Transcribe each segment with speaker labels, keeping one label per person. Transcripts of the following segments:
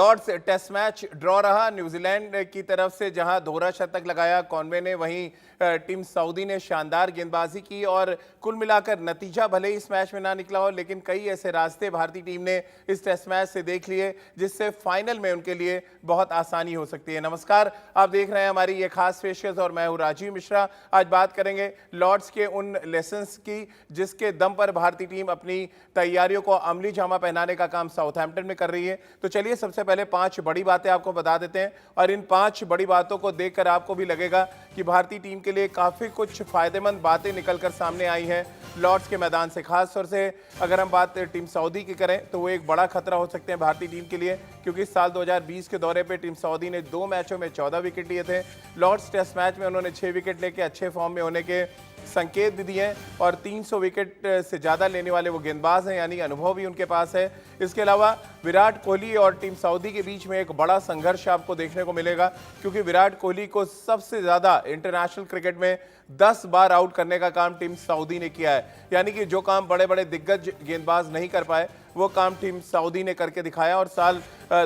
Speaker 1: Lord's test match draw रहा। New Zealand की तरफ से जहां दोहरा शतक लगाया कॉनवे ने, वहीं टीम सऊदी ने शानदार गेंदबाजी की और कुल मिलाकर नतीजा भले ही इस मैच में ना निकला हो, लेकिन कई ऐसे रास्ते भारतीय टीम ने इस टेस्ट मैच से देख लिए जिससे फाइनल में उनके लिए बहुत आसानी हो सकती है। नमस्कार, आप देख रहे हैं हमारी ये खास पेशकश और मैं हूं राजीव मिश्रा। आज बात करेंगे लॉर्ड्स के उन लेसन्स की जिसके दम पर भारतीय टीम अपनी तैयारियों को अमली जामा पहनाने का काम साउथहैम्पटन में कर रही है। तो चलिए सबसे पहले 5 बड़ी बातें आपको बता देते हैं और इन 5 बड़ी बातों को देखकर आपको भी लगेगा कि भारतीय टीम के लिए काफी कुछ फायदेमंद बातें निकलकर सामने आई हैं लॉर्ड्स के मैदान से। खास तौर से अगर हम बात टीम सऊदी की करें तो वो एक बड़ा खतरा हो सकते हैं भारतीय टीम के लिए, क्योंकि साल 2020 के दौरे पे टीम सऊदी ने 2 मैचों में 14 विकेट लिए थे। लॉर्ड्स टेस्ट मैच में उन्होंने 6 विकेट लेके अच्छे फॉर्म में होने के संकेत भी दिए हैं और 300 विकेट से ज़्यादा लेने वाले वो गेंदबाज हैं, यानी अनुभव भी उनके पास है। इसके अलावा विराट कोहली और टीम सऊदी के बीच में एक बड़ा संघर्ष आपको देखने को मिलेगा, क्योंकि विराट कोहली को सबसे ज़्यादा इंटरनेशनल क्रिकेट में 10 बार आउट करने का काम टीम सऊदी ने किया है। यानी कि जो काम बड़े बड़े दिग्गज गेंदबाज नहीं कर पाए वो काम टीम सऊदी ने करके दिखाया और साल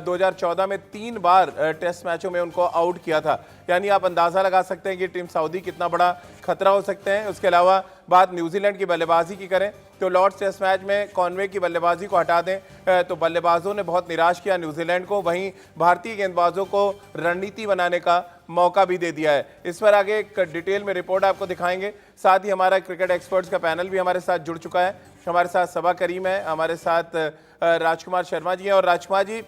Speaker 1: 2014 में 3 बार टेस्ट मैचों में उनको आउट किया था। यानी आप अंदाज़ा लगा सकते हैं कि टीम सऊदी कितना बड़ा खतरा हो सकते हैं। उसके अलावा बात न्यूजीलैंड की बल्लेबाजी की करें तो लॉर्ड्स टेस्ट मैच में कॉनवे की बल्लेबाजी को हटा दें तो बल्लेबाजों ने बहुत निराश किया न्यूजीलैंड को, वहीं भारतीय गेंदबाजों को रणनीति बनाने का मौका भी दे दिया है। इस पर आगे एक डिटेल में रिपोर्ट आपको दिखाएंगे। साथ ही हमारा क्रिकेट एक्सपर्ट्स का पैनल भी हमारे साथ जुड़ चुका है। हमारे साथ सबा करीम है, हमारे साथ राजकुमार शर्मा जी हैं। और राजकुमार जी,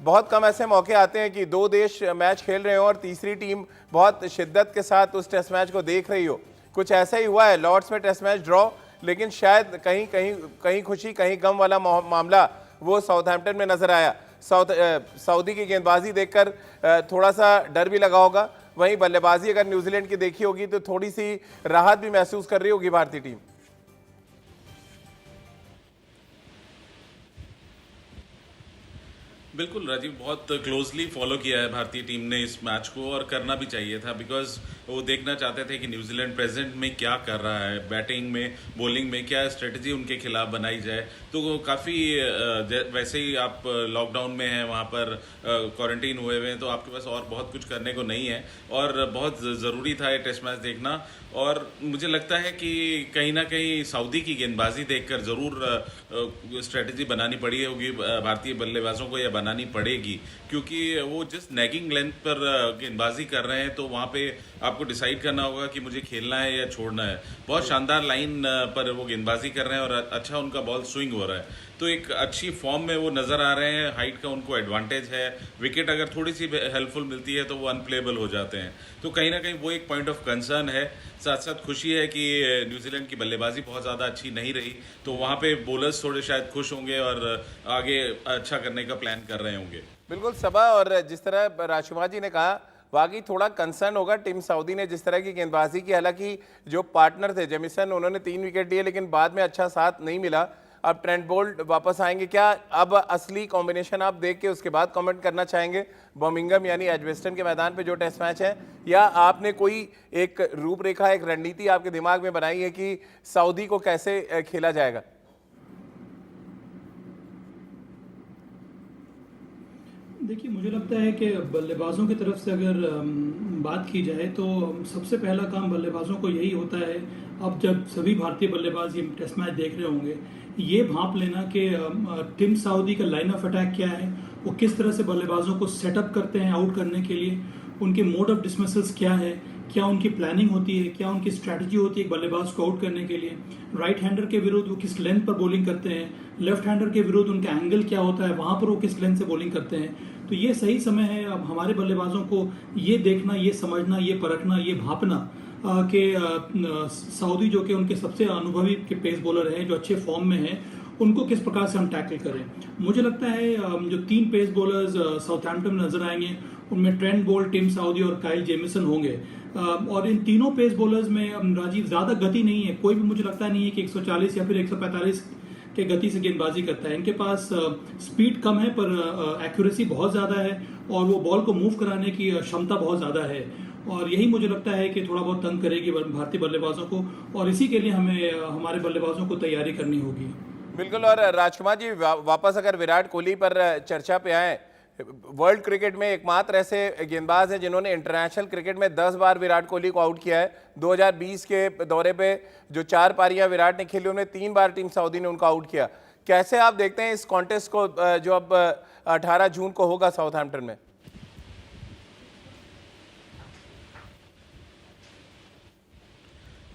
Speaker 1: बहुत कम ऐसे मौके आते हैं कि 2 देश मैच खेल रहे हो और तीसरी टीम बहुत शिद्दत के साथ उस टेस्ट मैच को देख रही हो। कुछ ऐसा ही हुआ है लॉर्ड्स में टेस्ट मैच ड्रॉ, लेकिन शायद कहीं खुशी कहीं गम वाला मामला वो साउथहैम्पटन में नजर आया। सऊदी की गेंदबाजी देखकर थोड़ा सा डर भी लगा होगा, वहीं बल्लेबाजी अगर न्यूजीलैंड की देखी होगी तो थोड़ी सी राहत भी महसूस कर रही होगी भारतीय टीम।
Speaker 2: बिल्कुल राजीव, बहुत क्लोजली फॉलो किया है भारतीय टीम ने इस मैच को और करना भी चाहिए था, बिकॉज वो देखना चाहते थे कि न्यूजीलैंड प्रेजेंट में क्या कर रहा है, बैटिंग में बॉलिंग में क्या स्ट्रेटजी उनके खिलाफ बनाई जाए। तो काफ़ी वैसे ही आप लॉकडाउन में हैं, वहाँ पर क्वारंटीन हुए हुए हैं, तो आपके पास और बहुत कुछ करने को नहीं है और बहुत ज़रूरी था ये टेस्ट मैच देखना। और मुझे लगता है कि कहीं ना कहीं सऊदी की गेंदबाजी देखकर ज़रूर स्ट्रेटजी बनानी पड़ी होगी भारतीय बल्लेबाजों को, या बनानी पड़ेगी, क्योंकि वो जिस नैगिंग लेंथ पर गेंदबाजी कर रहे हैं तो वहाँ पे आपको डिसाइड करना होगा कि मुझे खेलना है या छोड़ना है। बहुत शानदार लाइन पर वो गेंदबाजी कर रहे हैं और अच्छा उनका बॉल स्विंग हो रहा है, तो एक अच्छी फॉर्म में वो नज़र आ रहे हैं। हाइट का उनको एडवांटेज है, विकेट अगर थोड़ी सी हेल्पफुल मिलती है तो वो अनप्लेबल हो जाते हैं, तो कहीं ना कहीं वो एक पॉइंट ऑफ कंसर्न है। साथ साथ खुशी है कि न्यूजीलैंड की बल्लेबाजी बहुत ज़्यादा अच्छी नहीं रही, तो वहाँ पे बॉलर्स थोड़े शायद खुश होंगे और आगे अच्छा करने का प्लान कर रहे होंगे।
Speaker 1: बिल्कुल सबा, और जिस तरह राजकुमार जी ने कहा वाकई थोड़ा कंसर्न होगा टीम सऊदी ने जिस तरह की गेंदबाजी की। हालांकि जो पार्टनर थे जेमिसन, उन्होंने 3 विकेट लिए लेकिन बाद में अच्छा साथ नहीं मिला। अब ट्रेंट बोल्ट वापस आएंगे, क्या अब असली कॉम्बिनेशन आप देख के उसके बाद कमेंट करना चाहेंगे बर्मिंघम यानी एजबेस्टन के मैदान पे जो टेस्ट मैच है, या आपने कोई एक रूपरेखा, एक रणनीति आपके दिमाग में बनाई है कि सऊदी को कैसे खेला जाएगा?
Speaker 3: देखिए, मुझे लगता है कि बल्लेबाजों की तरफ से अगर बात की जाए तो सबसे पहला काम बल्लेबाजों को यही होता है, अब जब सभी भारतीय बल्लेबाज ये टेस्ट मैच देख रहे होंगे, ये भांप लेना कि टीम सऊदी का लाइन ऑफ अटैक क्या है, वो किस तरह से बल्लेबाजों को सेटअप करते हैं आउट करने के लिए, उनके मोड ऑफ डिसमिसल्स क्या है, क्या उनकी प्लानिंग होती है, क्या उनकी स्ट्रैटेजी होती है एक बल्लेबाज को आउट करने के लिए, राइट हैंडर के विरुद्ध वो किस लेंथ पर बॉलिंग करते हैं, लेफ्ट हैंडर के विरुद्ध उनका एंगल क्या होता है, वहां पर वो किस लेंथ से बॉलिंग करते हैं। तो ये सही समय है अब हमारे बल्लेबाजों को ये देखना, ये समझना, ये परखना, ये भांपना कि सऊदी जो कि उनके सबसे अनुभवी के पेस बॉलर हैं, जो अच्छे फॉर्म में हैं, उनको किस प्रकार से हम टैकल करें। मुझे लगता है जो 3 पेस बॉलर्स साउथहैम्पटन में नजर आएंगे उनमें ट्रेंट बोल्ट टीम सऊदी और काइल जेमिसन होंगे। और इन तीनों पेस बॉलर्स में राजीव ज्यादा गति नहीं है, कोई भी मुझे लगता नहीं है कि 140 या फिर 145 के गति से गेंदबाजी करता है। इनके पास स्पीड कम है पर एक्यूरेसी बहुत ज्यादा है और वो बॉल को मूव कराने की क्षमता बहुत ज्यादा है, और यही मुझे लगता है कि थोड़ा बहुत तंग करेगी भारतीय बल्लेबाजों को, और इसी के लिए हमें हमारे बल्लेबाजों को तैयारी करनी होगी।
Speaker 1: बिल्कुल। और राजकुमार जी, वापस अगर विराट कोहली पर चर्चा पे आए वर्ल्ड क्रिकेट में एकमात्र ऐसे गेंदबाज हैं जिन्होंने इंटरनेशनल क्रिकेट में 10 बार विराट कोहली को आउट किया है। 2020 के दौरे पे जो 4 पारियां विराट ने खेली उनमें 3 बार टीम सऊदी ने उनको आउट किया। कैसे आप देखते हैं इस कॉन्टेस्ट को जो अब 18 जून को होगा साउथहैम्पटन में?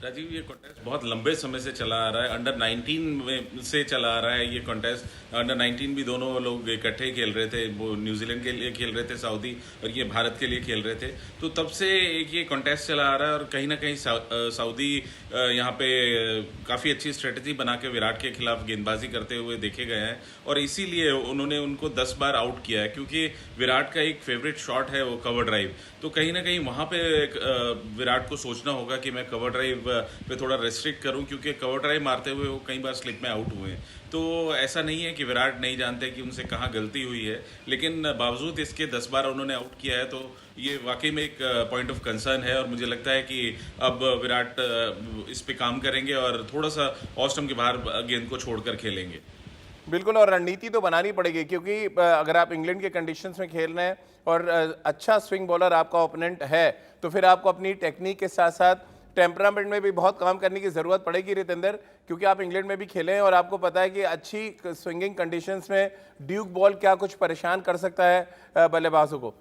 Speaker 2: राजीव, ये कॉन्टेस्ट बहुत लंबे समय से चला आ रहा है। अंडर 19 में से चला आ रहा है ये कॉन्टेस्ट। अंडर 19 भी दोनों लोग इकट्ठे खेल रहे थे, वो न्यूजीलैंड के लिए खेल रहे थे सऊदी, और ये भारत के लिए खेल रहे थे। तो तब से एक ये कॉन्टेस्ट चला आ रहा है और कहीं ना कहीं सऊदी यहाँ पे काफ़ी अच्छी स्ट्रेटजी बना के विराट के खिलाफ गेंदबाजी करते हुए देखे गए हैं, और इसीलिए उन्होंने उनको 10 बार आउट किया है, क्योंकि विराट का एक फेवरेट शॉट है वो कवर ड्राइव। तो कहीं ना कहीं वहाँ पे विराट को सोचना होगा कि मैं कवर ड्राइव पे थोड़ा रेस्ट्रिक्ट करूं, क्योंकि कवर ड्राइव मारते हुए वो कई बार स्लिप में आउट हुए हैं। तो ऐसा नहीं है कि विराट नहीं जानते कि उनसे कहाँ गलती हुई है, लेकिन बावजूद इसके 10 बार उन्होंने आउट किया है। तो ये वाकई में एक पॉइंट ऑफ कंसर्न है, और मुझे लगता है कि अब विराट इस पे काम करेंगे और थोड़ा सा ऑफ स्टंप के बाहर गेंद को छोड़कर खेलेंगे।
Speaker 1: बिल्कुल, और रणनीति तो बनानी पड़ेगी, क्योंकि अगर आप इंग्लैंड के कंडीशंस में खेल रहे हैं और अच्छा स्विंग बॉलर आपका ओपोनेंट है, तो फिर आपको अपनी टेक्निक के साथ साथ टेम्परामेंट में भी बहुत काम करने की ज़रूरत पड़ेगी रितेंद्र, क्योंकि आप इंग्लैंड में भी खेले हैं और आपको पता है कि अच्छी स्विंगिंग कंडीशंस में ड्यूक बॉल क्या कुछ परेशान कर सकता है बल्लेबाजों को।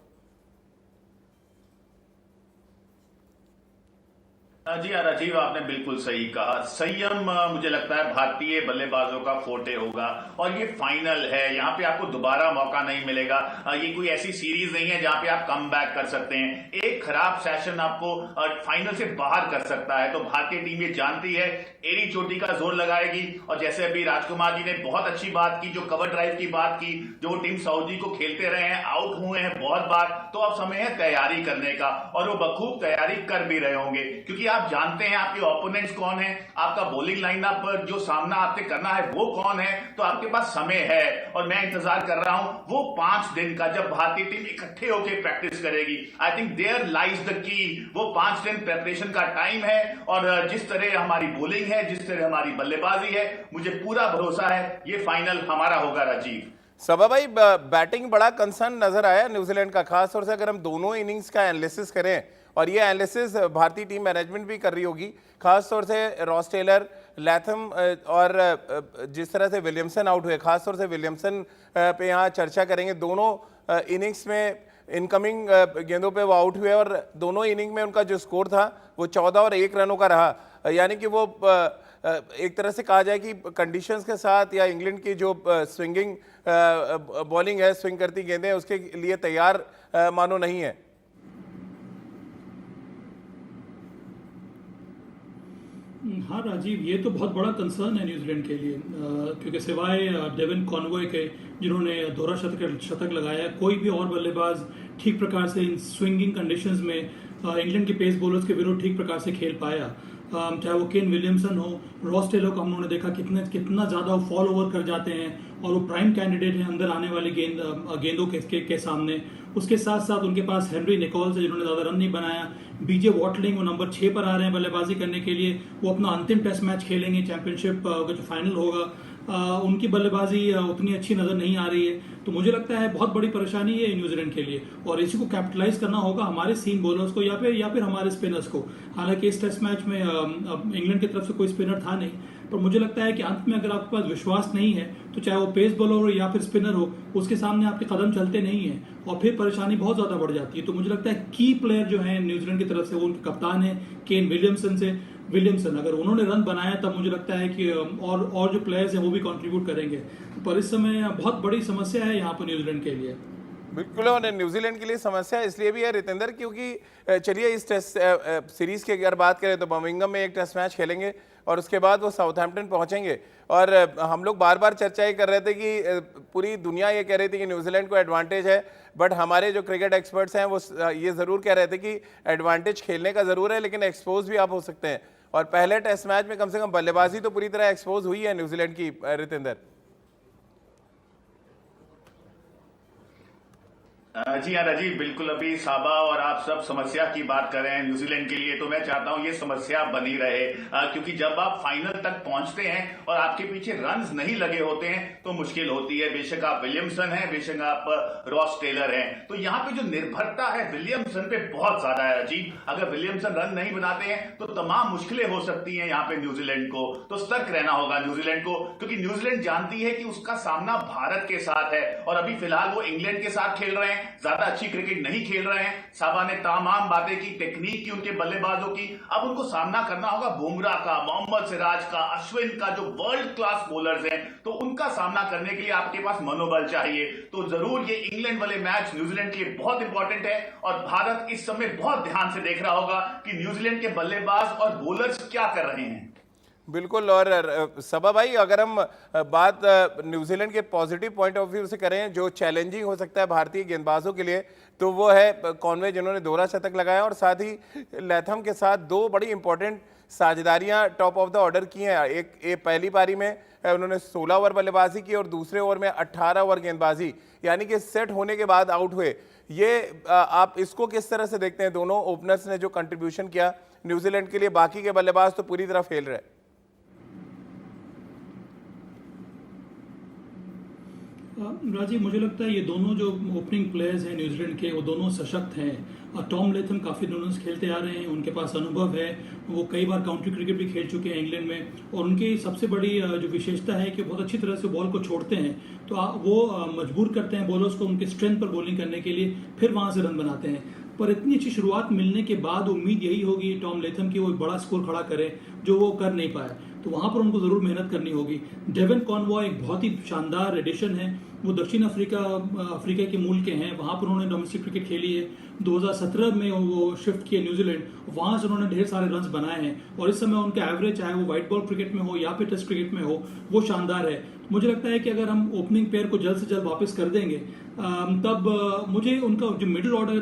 Speaker 4: जी हाँ राजीव, आपने बिल्कुल सही कहा। संयम मुझे लगता है भारतीय बल्लेबाजों का फोर्टे होगा, और ये फाइनल है, यहाँ पे आपको दोबारा मौका नहीं मिलेगा। ये कोई ऐसी सीरीज नहीं है जहाँ पे आप कम बैक कर सकते हैं। एक खराब सेशन आपको फाइनल से बाहर कर सकता है। तो भारतीय टीम ये जानती है, एड़ी चोटी का जोर लगाएगी। और जैसे अभी राजकुमार जी ने बहुत अच्छी बात की, जो कवर ड्राइव की बात की, जो वो टीम सऊदी को खेलते रहे हैं, आउट हुए हैं बहुत बार, तो अब समय है तैयारी करने का, और वो बखूब तैयारी कर भी रहे होंगे, क्योंकि आप जानते हैं आपके ओपोनेंट्स कौन है, आपका बॉलिंग लाइनअप पर जो सामना आपसे करना है वो कौन है। तो आपके पास समय है, और मैं इंतजार कर रहा हूं वो 5 दिन का, जब भारतीय टीम इकट्ठे होकर प्रैक्टिस करेगी। I think there lies the key. वो 5 दिन प्रेपरेशन का टाइम है, और जिस तरह हमारी बॉलिंग है, जिस तरह हमारी बल्लेबाजी है, मुझे पूरा भरोसा है ये फाइनल हमारा होगा। राजीव,
Speaker 1: सबा भाई, बैटिंग बड़ा कंसर्न नजर आया न्यूजीलैंड का, खासतौर से अगर हम दोनों इनिंग्स का एनालिसिस करें, और ये एनालिसिस भारतीय टीम मैनेजमेंट भी कर रही होगी, खासतौर से रॉस टेलर, लैथम और जिस तरह से विलियमसन आउट हुए, खासतौर से विलियमसन पे यहाँ चर्चा करेंगे। दोनों इनिंग्स में इनकमिंग गेंदों पे वो आउट हुए, और दोनों इनिंग में उनका जो स्कोर था वो 14 और 1 रनों का रहा। यानी कि वो एक तरह से कहा जाए कि कंडीशंस के साथ, या इंग्लैंड की जो स्विंगिंग बॉलिंग है, स्विंग करती गेंदें, उसके लिए तैयार मानो नहीं है।
Speaker 3: हाँ राजीव, ये तो बहुत बड़ा कंसर्न है न्यूजीलैंड के लिए, क्योंकि सिवाय डेविन कॉनवॉय के, जिन्होंने दोहरा शतक लगाया, कोई भी और बल्लेबाज ठीक प्रकार से इन स्विंगिंग कंडीशंस में इंग्लैंड के पेस बॉलर्स के विरुद्ध ठीक प्रकार से खेल पाया। चाहे वो केन विलियमसन हो, रॉस टेलर को हमने देखा कितना ज़्यादा वो फॉल ओवर कर जाते हैं, और वो प्राइम कैंडिडेट हैं अंदर आने वाली गेंदों के सामने। उसके साथ साथ उनके पास हेनरी निकोल्स है, जिन्होंने ज़्यादा रन नहीं बनाया। बीजे वॉटलिंग, वो नंबर 6 पर आ रहे हैं बल्लेबाजी करने के लिए, वो अपना अंतिम टेस्ट मैच खेलेंगे चैंपियनशिप का जो फाइनल होगा। उनकी बल्लेबाजी उतनी अच्छी नजर नहीं आ रही है। तो मुझे लगता है बहुत बड़ी परेशानी है न्यूजीलैंड के लिए, और इसी को कैपिटलाइज करना होगा हमारे सीम बॉलर्स को, या फिर हमारे स्पिनर्स को। हालांकि इस टेस्ट मैच में इंग्लैंड की तरफ से कोई स्पिनर था नहीं, पर मुझे लगता है कि अंत में अगर आपके पास विश्वास नहीं है, तो चाहे वो पेस बॉलर हो या फिर स्पिनर हो, उसके सामने आपके कदम चलते नहीं है, और फिर परेशानी बहुत ज्यादा बढ़ जाती है। तो मुझे लगता है की प्लेयर जो है न्यूजीलैंड की तरफ से, वो उनके कप्तान है केन विलियमसन, अगर उन्होंने रन बनाया तब मुझे लगता है कि और जो प्लेयर्स हैं वो भी कंट्रीब्यूट करेंगे। पर इस समय बहुत बड़ी समस्या है यहाँ पर न्यूजीलैंड के लिए।
Speaker 1: बिल्कुल, और न्यूजीलैंड के लिए समस्या इसलिए भी है रितेंद्र, क्योंकि चलिए इस टेस्ट सीरीज की अगर बात करें तो बर्मिंघम में एक टेस्ट मैच खेलेंगे, और उसके बाद वो साउथहैम्पटन पहुंचेंगे। और हम लोग बार बार चर्चा ये कर रहे थे कि पूरी दुनिया ये कह रही थी कि न्यूजीलैंड को एडवांटेज है, बट हमारे जो क्रिकेट एक्सपर्ट्स हैं वो ये ज़रूर कह रहे थे कि एडवांटेज खेलने का ज़रूर है, लेकिन एक्सपोज भी आप हो सकते हैं। और पहले टेस्ट मैच में कम से कम बल्लेबाजी तो पूरी तरह एक्सपोज हुई है न्यूजीलैंड की, रितेंद्र।
Speaker 4: जी हाँ राजीव, बिल्कुल। अभी साबा और आप सब समस्या की बात कर रहे हैं न्यूजीलैंड के लिए, तो मैं चाहता हूं ये समस्या बनी रहे, क्योंकि जब आप फाइनल तक पहुंचते हैं और आपके पीछे रन्स नहीं लगे होते हैं तो मुश्किल होती है। बेशक आप विलियमसन हैं, बेशक आप रॉस टेलर हैं, तो यहाँ पे जो निर्भरता है विलियमसन पे बहुत ज्यादा है राजीव। अगर विलियमसन रन नहीं बनाते हैं तो तमाम मुश्किलें हो सकती हैं यहाँ पे न्यूजीलैंड को। तो सतर्क रहना होगा न्यूजीलैंड को, क्योंकि न्यूजीलैंड जानती है कि उसका सामना भारत के साथ है और अभी फिलहाल वो इंग्लैंड के साथ खेल रहे हैं, ज्यादा अच्छी क्रिकेट नहीं खेल रहे हैं। साबा ने तमाम बातें की, टेक्निक की उनके बल्लेबाजों की। अब उनको सामना करना होगा बुमराह का, मोहम्मद सिराज का, अश्विन का, जो वर्ल्ड क्लास बॉलर्स हैं। तो उनका सामना करने के लिए आपके पास मनोबल चाहिए। तो जरूर ये इंग्लैंड वाले मैच न्यूजीलैंड के लिए बहुत इंपॉर्टेंट है और भारत इस समय बहुत ध्यान से देख रहा होगा कि न्यूजीलैंड के बल्लेबाज और बॉलर्स क्या कर रहे हैं।
Speaker 1: बिल्कुल। और सबा भाई, अगर हम बात न्यूजीलैंड के पॉजिटिव पॉइंट ऑफ व्यू से करें, जो चैलेंजिंग हो सकता है भारतीय गेंदबाजों के लिए, तो वो है कॉनवे जिन्होंने दोहरा शतक लगाया और साथ ही लैथम के साथ दो बड़ी इंपॉर्टेंट साझेदारियां टॉप ऑफ द ऑर्डर की हैं। एक पहली पारी में उन्होंने 16 ओवर बल्लेबाजी की और दूसरे ओवर में 18 ओवर गेंदबाजी, यानी कि सेट होने के बाद आउट हुए। ये आप इसको किस तरह से देखते हैं? दोनों ओपनर्स ने जो कंट्रीब्यूशन किया न्यूजीलैंड के लिए, बाकी के बल्लेबाज तो पूरी तरह फेल रहे।
Speaker 3: राजीव, मुझे लगता है ये दोनों जो ओपनिंग प्लेयर्स हैं न्यूजीलैंड के, वो दोनों सशक्त हैं। टॉम लेथम काफ़ी दिनों से खेलते आ रहे हैं, उनके पास अनुभव है, वो कई बार काउंटी क्रिकेट भी खेल चुके हैं इंग्लैंड में, और उनकी सबसे बड़ी जो विशेषता है कि बहुत अच्छी तरह से बॉल को छोड़ते हैं। तो वो मजबूर करते हैं बॉलर्स को उनके स्ट्रेंथ पर बॉलिंग करने के लिए, फिर वहां से रन बनाते हैं। पर इतनी अच्छी शुरुआत मिलने के बाद उम्मीद यही होगी टॉम लेथम की वो एक बड़ा स्कोर खड़ा करे, जो वो कर नहीं पाए। तो वहां पर उनको जरूर मेहनत करनी होगी। डेवन कॉनवॉय एक बहुत ही शानदार एडिशन है। वो दक्षिण अफ्रीका के मूल के हैं, वहां पर उन्होंने डोमेस्टिक क्रिकेट खेली है। 2017 में वो शिफ्ट किए न्यूजीलैंड, वहां से उन्होंने ढेर सारे रन्स बनाए हैं और इस समय उनका एवरेज, चाहे वो व्हाइट बॉल क्रिकेट में हो या फिर टेस्ट क्रिकेट में हो, वो शानदार है। मुझे लगता है कि अगर हम ओपनिंग पेयर को जल्द से जल्द वापस कर देंगे, तब मुझे उनका जो मिडिल ऑर्डर है